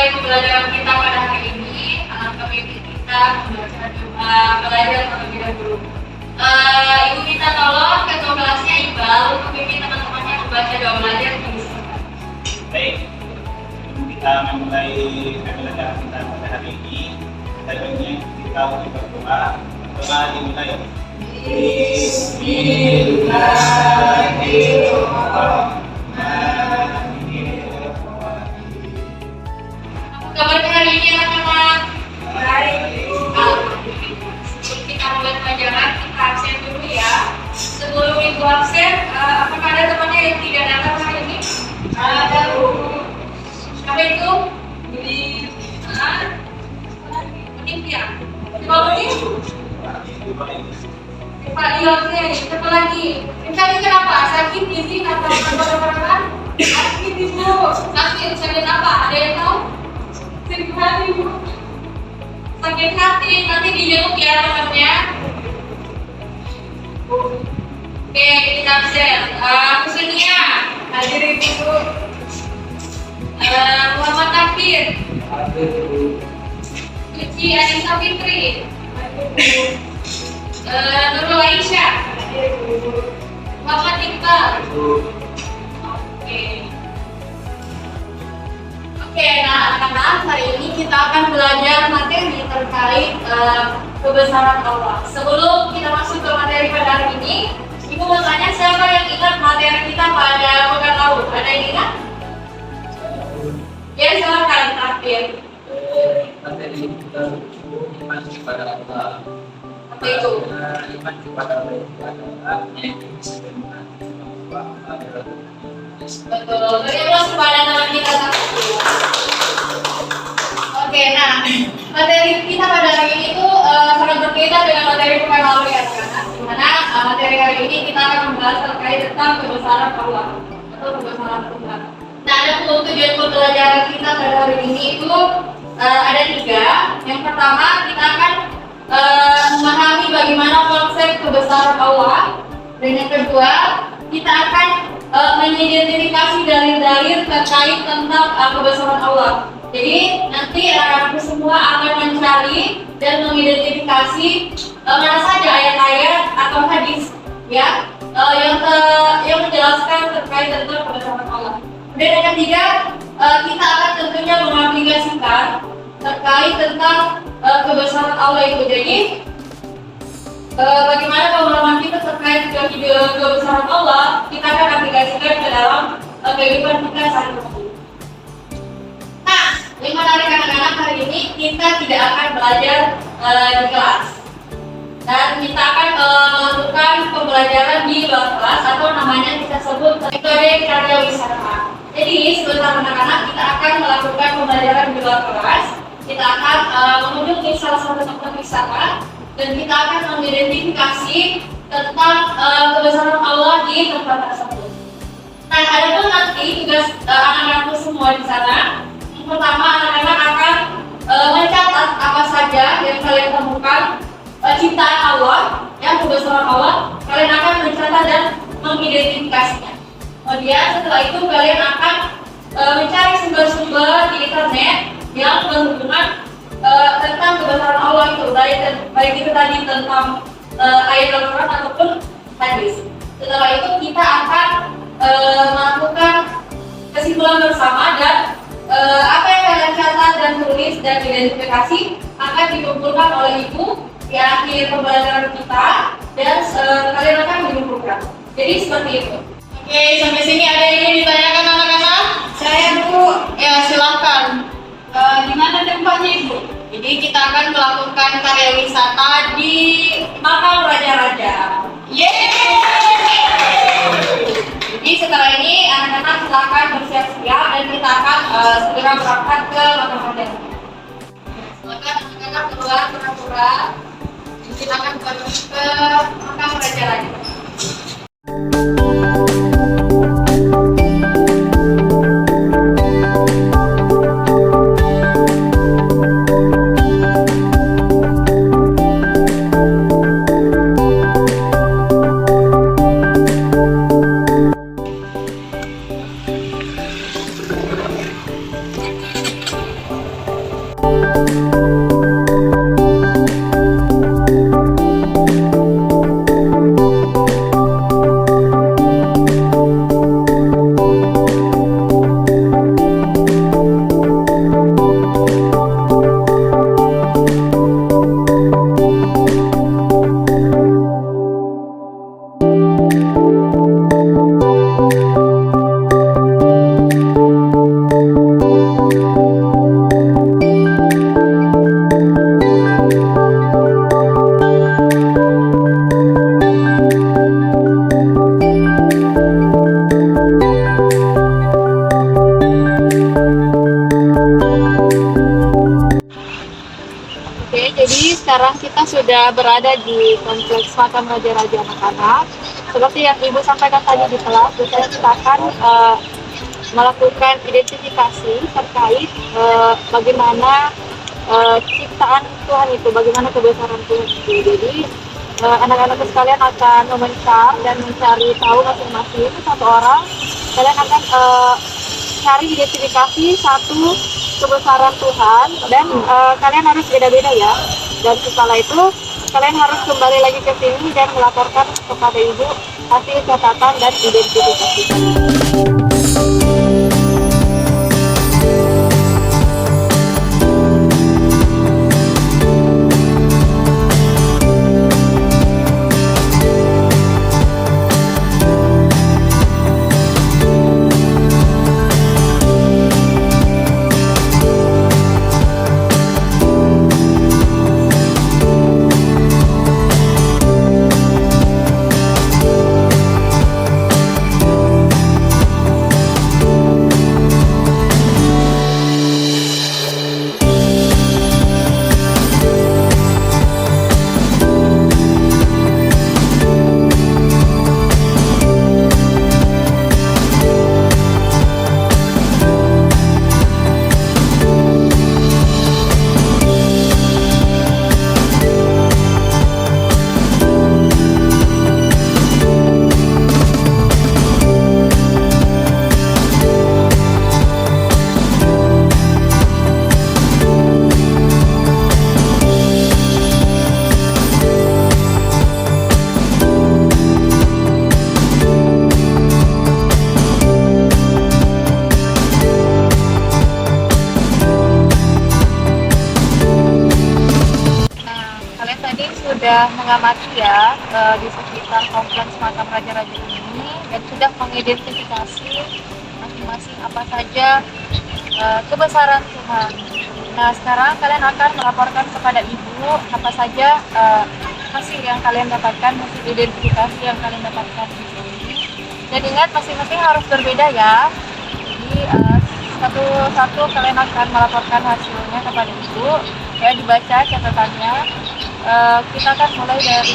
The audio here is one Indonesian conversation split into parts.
memulai pembelajaran kita pada hari ini, pemimpin kita membaca doa belajar terlebih dahulu. Ibu minta tolong ketua kelasnya Iqbal untuk memimpin teman-temannya membaca doa belajar. Baik, kita memulai pembelajaran kita pada hari ini. Sebelumnya kita untuk berdoa. Doa dimulai. Bismillahirrahmanirrahim. Kabar hari ini anak-anak? Baik. Sebelum kita mulai pelajaran, kita absen dulu ya. Sebelum ibu absen, apakah ada temannya yang tidak datang hari ini? Ada, Bu. Siapa itu? Budi. Meninggal. Siapa lagi? Pak Ilham, siapa lagi? Ini kenapa? Sakit gizi atau apa? Sakit itu. Sakit apa? Ada yang tahu? Sakit hati, Bu. Sakit hati, nanti dijenguk ya temannya. Oke, kita absen. Kusenia, hadir Ibu. Muhammad Kafir. Uci Anissa Fitri. Nurul Aisyah. Muhammad Iqbal. Oke, nah anak-anak, hari ini kita akan belajar materi terkait kebesaran Allah. Sebelum kita masuk ke materi pada hari ini, Ibu mau tanya siapa yang ingat materi kita pada pekan lalu? Ada yang ingat? Ya, silakan Kafir. Materi kita iman kepada Allah. Apa itu? Iman kepada Allah yaitu sebenarnya Betul. Berilah kepada teman kita satu. Oke, nah materi kita pada hari ini itu sangat berbeda dengan materi pekan lalu ya teman-teman. Dimana materi hari ini kita akan membahas terkait tentang kebesaran Allah atau kebesaran Tuhan. Nah, ada tujuan pembelajaran kita pada hari ini itu ada 3. Yang pertama, kita akan memahami bagaimana konsep kebesaran Allah. Dan yang kedua, kita akan mengidentifikasi dalil-dalil terkait tentang kebesaran Allah. Jadi nanti anak-anakku semua akan mencari dan mengidentifikasi mana saja ayat-ayat atau hadis ya yang menjelaskan terkait tentang kebesaran Allah. Dan yang ketiga, kita akan tentunya mengaplikasikan terkait tentang kebesaran Allah itu. Jadi bagaimana pemahaman kita terkait kebesaran Allah, kita akan aplikasikan ke dalam kehidupan kita sehari-hari. Nah, yang menarik anak-anak, hari ini kita tidak akan belajar di kelas, dan kita akan melakukan pembelajaran di luar kelas atau namanya kita sebut metode karya wisata. Jadi sebentar anak-anak, kita akan melakukan pembelajaran di luar kelas. Kita akan mengunjungi salah satu tempat wisata dan kita akan mengidentifikasi tentang kebesaran Allah di tempat tersebut. Nah, ada pun nanti tugas anak-anakku semua di sana. Yang pertama, anak-anak akan mencatat apa saja yang kalian temukan ciptaan Allah, yang kebesaran Allah. Kalian akan mencatat dan mengidentifikasinya. Kemudian setelah itu kalian akan mencari sumber-sumber di internet yang berhubungan tentang kebesaran Allah itu, baik itu tadi tentang ayat Al-Quran ataupun hadis. Setelah itu kita akan melakukan kesimpulan bersama dan apa yang kalian catat dan tulis dan identifikasi akan dikumpulkan oleh ibu di akhir pembelajaran kita dan kalian akan dikumpulkan. Jadi seperti itu. Oke, sampai sini ada yang ingin ditanyakan anak-anak? Saya Bu, ya silakan. Di mana tempatnya Ibu? Jadi kita akan melakukan karya wisata di makam raja-raja. Yeay! Jadi setelah ini anak-anak silakan bersiap-siap dan kita akan segera berangkat ke makam raja-raja. Silakan anak-anak keluar pura-pura. Kita akan pergi ke makam raja-raja. jadi sekarang kita sudah berada di kompleks makam raja-raja anak-anak. Seperti yang Ibu sampaikan tadi di kelas, biasanya kita akan melakukan identifikasi terkait bagaimana ciptaan Tuhan itu, bagaimana kebesaran Tuhan itu. Jadi anak-anak sekalian akan memencar dan mencari tahu masing-masing satu orang. Kalian akan cari identifikasi satu kebesaran Tuhan dan kalian harus beda-beda ya. Dan setelah itu kalian harus kembali lagi ke sini dan melaporkan kepada Ibu hasil catatan dan identifikasi. Sudah mengamati ya di sekitar kompleks makam raja-raja ini dan sudah mengidentifikasi masing-masing apa saja kebesaran Tuhan. Nah, sekarang kalian akan melaporkan kepada Ibu apa saja hasil yang kalian dapatkan, hasil identifikasi yang kalian dapatkan di sini. Dan ingat, masing-masing harus berbeda ya. Jadi satu-satu kalian akan melaporkan hasilnya kepada Ibu. Ya, dibaca catatannya. Kita akan mulai dari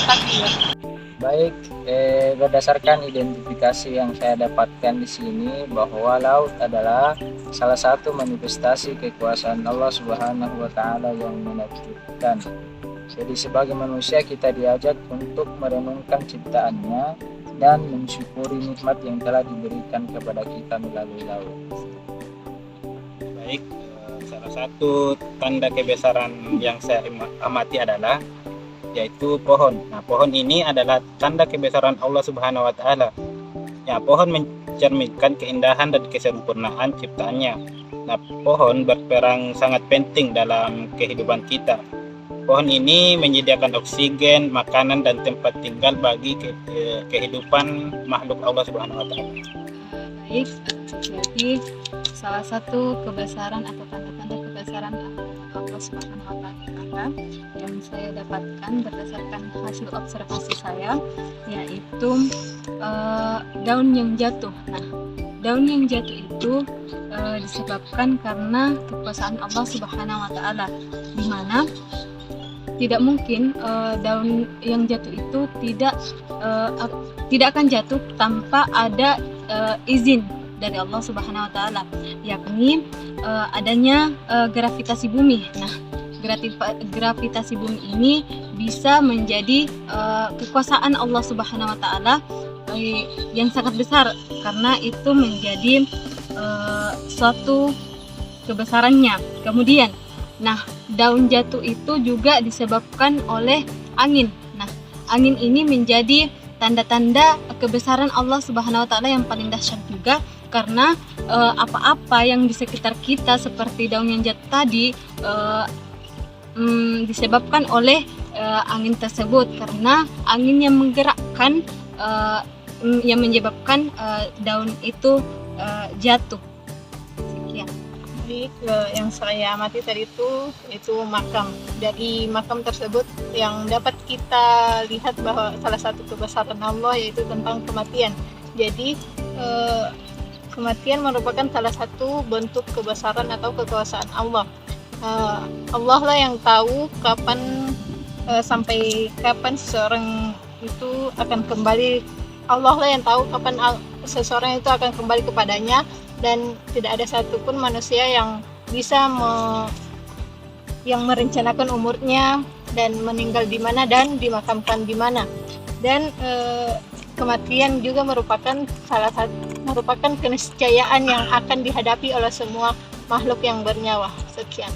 takbir. Baik, berdasarkan identifikasi yang saya dapatkan di sini bahwa laut adalah salah satu manifestasi kekuasaan Allah Subhanahu wa taala yang menakjubkan. Jadi sebagai manusia kita diajak untuk merenungkan ciptaannya dan mensyukuri nikmat yang telah diberikan kepada kita melalui laut. Baik, salah satu tanda kebesaran yang saya amati adalah yaitu pohon. Nah, pohon ini adalah tanda kebesaran Allah Subhanahu wa taala. Ya, pohon mencerminkan keindahan dan kesempurnaan ciptaannya. Nah, pohon berperan sangat penting dalam kehidupan kita. Pohon ini menyediakan oksigen, makanan dan tempat tinggal bagi kehidupan makhluk Allah Subhanahu wa taala. Baik, jadi salah satu kebesaran atau tanda-tanda kebesaran Allah Subhanahu wa taala yang saya dapatkan berdasarkan hasil observasi saya yaitu daun yang jatuh. Nah, daun yang jatuh itu disebabkan karena kekuasaan Allah Subhanahu wa taala, di mana tidak mungkin daun yang jatuh itu tidak akan jatuh tanpa ada izin dari Allah Subhanahu wa taala, yakni adanya gravitasi bumi. Nah, gravitasi bumi ini bisa menjadi kekuasaan Allah Subhanahu wa taala yang sangat besar, karena itu menjadi suatu kebesarannya. Kemudian, nah, daun jatuh itu juga disebabkan oleh angin. Nah, angin ini menjadi tanda-tanda kebesaran Allah Subhanahu wa taala yang paling dahsyat juga, karena apa-apa yang di sekitar kita seperti daun yang jatuh tadi disebabkan oleh angin tersebut, karena angin yang menggerakkan yang menyebabkan daun itu jatuh. Sekian. Jadi yang saya amati tadi itu makam. Dari makam tersebut yang dapat kita lihat bahwa salah satu kebesaran Allah yaitu tentang kematian. Jadi kematian merupakan salah satu bentuk kebesaran atau kekuasaan Allah. Allah lah yang tahu sampai kapan seseorang itu akan kembali. Allah lah yang tahu kapan seseorang itu akan kembali kepadanya, dan tidak ada satupun manusia yang bisa yang merencanakan umurnya dan meninggal di mana dan dimakamkan di mana. Dan kematian juga merupakan keniscayaan yang akan dihadapi oleh semua makhluk yang bernyawa. Sekian.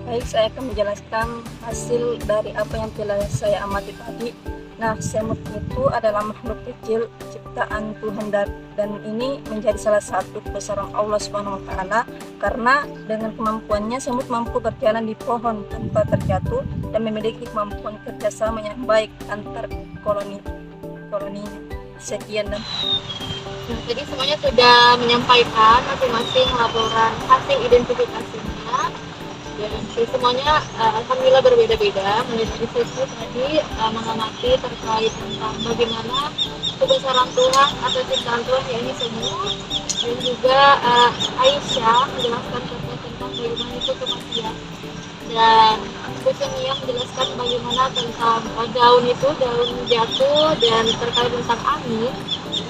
Baik, saya akan menjelaskan hasil dari apa yang telah saya amati tadi. Nah, semut itu adalah makhluk kecil ciptaan Tuhan, dan ini menjadi salah satu kebesaran Allah Subhanahu wa taala, karena dengan kemampuannya semut mampu berjalan di pohon tanpa terjatuh dan memiliki kemampuan kerjasama yang baik antar koloni. Sekian dan Nah, jadi semuanya sudah menyampaikan masing-masing laporan hasil identifikasinya, dan semuanya alhamdulillah berbeda-beda. Mulai dari sesi tadi mengamati terkait tentang bagaimana kebesaran Tuhan atau ciptaan Tuhan, ya ini semua, dan juga Aisyah menjelaskan terkait tentang bagaimana itu kematian, dan Kusenia menjelaskan bagaimana tentang daun jatuh, dan terkait tentang angin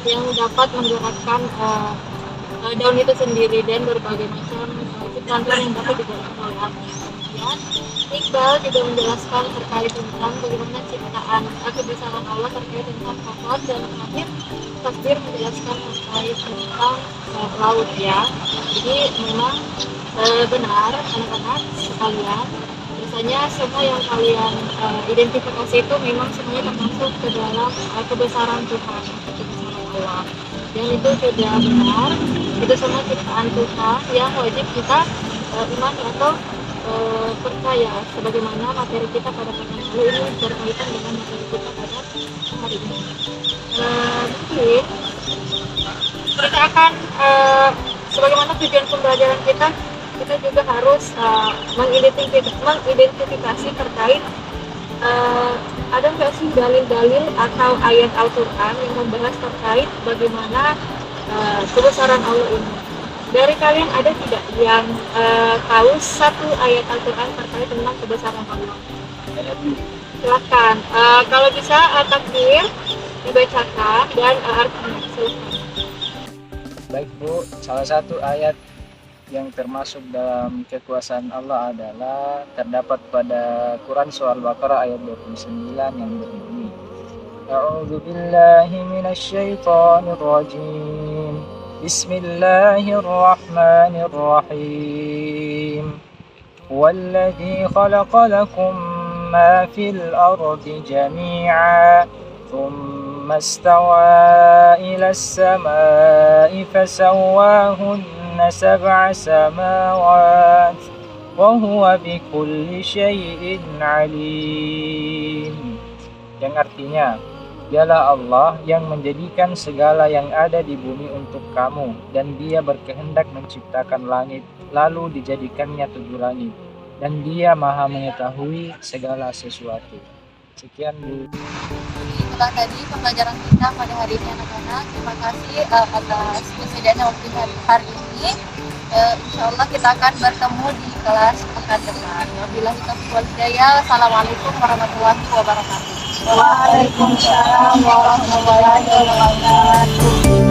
yang dapat menggerakkan daun itu sendiri, dan berbagai macam ciptaan Tuhan yang dapat digerakkan oleh angin. Kemudian Iqbal juga menjelaskan terkait tentang bagaimana ciptaan kebesaran Allah terkait tentang pohon, dan terakhir Tasbir menjelaskan terkait tentang laut, ya. Jadi memang benar anak-anak sekalian, biasanya semua yang kalian identifikasi itu memang semuanya termasuk ke dalam kebesaran Tuhan, kebesaran Allah, dan itu sudah benar. Itu semua ciptaan Tuhan yang wajib kita imani atau percaya, sebagaimana materi kita pada pekan lalu ini berkaitan dengan materi kita pada hari ini. Mungkin kita akan sebagaimana tujuan pembelajaran kita juga harus mengidentifikasi terkait ada nggak sih dalil-dalil atau ayat Al-Quran yang membahas terkait bagaimana kebesaran Allah ini. Dari kalian ada tidak yang tahu satu ayat Al-Quran terkait tentang kebesaran Allah? Silakan. Kalau bisa takbir dibacakan dan artinya. Silakan. Baik Bu, salah satu ayat yang termasuk dalam kekuasaan Allah adalah terdapat pada Quran surah Al-Baqarah ayat 29 yang berbunyi, A'udzu billahi minasy syaithanir rajim. Bismillahirrahmanirrahim. Walladzi khalaqa lakum ma fil ardi jami'a thumma istawa ila as-sama'i fasawwahunna sab'a samawat wa huwa bikulli syai'in 'alim. Yang artinya, dialah Allah yang menjadikan segala yang ada di bumi untuk kamu, dan Dia berkehendak menciptakan langit, lalu dijadikannya 7 langit, dan Dia maha mengetahui segala sesuatu. Sekian Bu. Itulah tadi pembelajaran kita pada hari ini anak-anak. Terima kasih atas kesediaannya waktu hari ini. Insya Allah kita akan bertemu di kelas pekan depan. Wabillahi taufiq wal hidayah. Assalamualaikum warahmatullahi wabarakatuh. Waalaikumsalam warahmatullahi wabarakatuh.